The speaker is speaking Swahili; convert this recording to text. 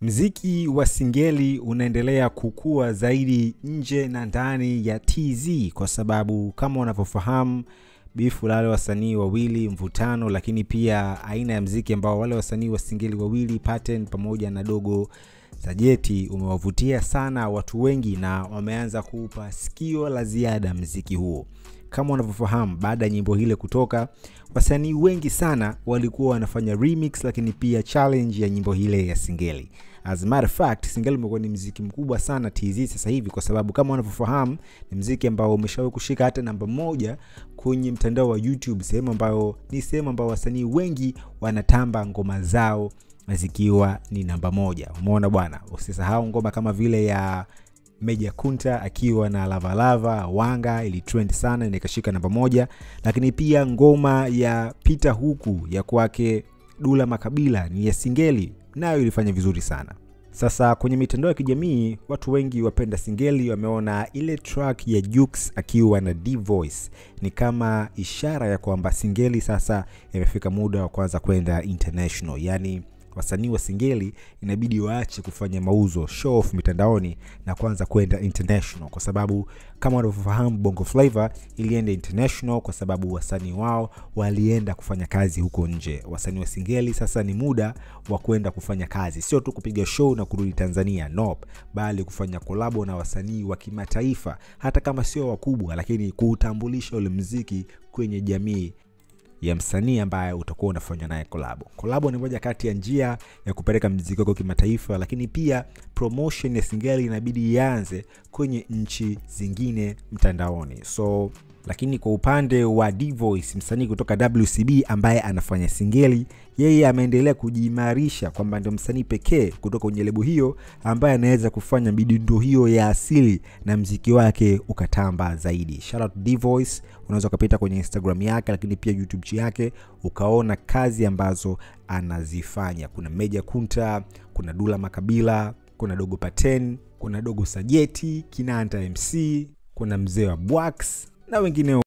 Mziki wa singeli unaendelea kukua zaidi nje na ndani ya TZ kwa sababu kama unavyofahamu bifu la wale wasanii wawili, mvutano, lakini pia aina ya mziki ambao wale wasanii wa singeli wawili Pattern pamoja na Dogo Sajeti umewavutia sana watu wengi na wameanza kuupa sikio la ziada mziki huo. Kama unavyofahamu baada ya nyimbo ile kutoka, wasanii wengi sana walikuwa wanafanya remix lakini pia challenge ya nyimbo ile ya singeli. As a matter of fact, singeli umekuwa ni mziki mkubwa sana TZ sasa hivi kwa sababu kama unavyofahamu ni mziki ambao umeshawahi kushika hata namba 1 kwenye mtandao wa YouTube, sehemu ambayo wasanii wengi wanatamba ngoma zao zikiwa ni namba 1. Umeona bwana, usisahau ngoma kama vile ya Meja Kunta akiwa na Lava Lava Wanga ili trend sana na ikashika namba 1, lakini pia ngoma ya Pita Huku ya kwake Dula Makabila ni ya singeli nayo ilifanya vizuri sana. Sasa kwenye mitandao ya kijamii watu wengi wapenda singeli wameona ile track ya Jux akiwa na D-Voice ni kama ishara ya kwamba singeli sasa imefika muda wa kwanza kwenda international, yani wasanii wa singeli inabidi waache kufanya mauzo show off mitandaoni na kwanza kwenda international, kwa sababu kama unavyofahamu Bongo Flava ilienda international kwa sababu wasanii wao walienda kufanya kazi huko nje. Wasanii wa singeli sasa ni muda wa kwenda kufanya kazi, sio tu kupiga show na kurudi Tanzania, nope, bali kufanya kolabo na wasanii wa kimataifa hata kama sio wakubwa, lakini kuutambulisha ule muziki kwenye jamii ya msanii ambaye utakuwa unafanya naye collab. Collab ni moja kati ya njia ya kupeleka muziki wako kimataifa, lakini pia promotion ya singeli inabidi ianze kwenye nchi zingine mtandaoni. Lakini kwa upande wa D-Voice, msanii kutoka WCB ambaye anafanya singeli, yeye ameendelea kujiimarisha kwamba ndio msanii pekee kutoka kwenye lebo hiyo ambaye anaweza kufanya midundo hiyo ya asili na muziki wake ukatamba zaidi. Shout out D-Voice, unaweza kupita kwenye Instagram yake lakini pia YouTube yake ukaona kazi ambazo anazifanya. Kuna Meja Kunta, kuna Dula Makabila, kuna Dogo Pattern, kuna Dogo Sajeti, Kinanta MC, kuna Mzee wa Bwax na wengine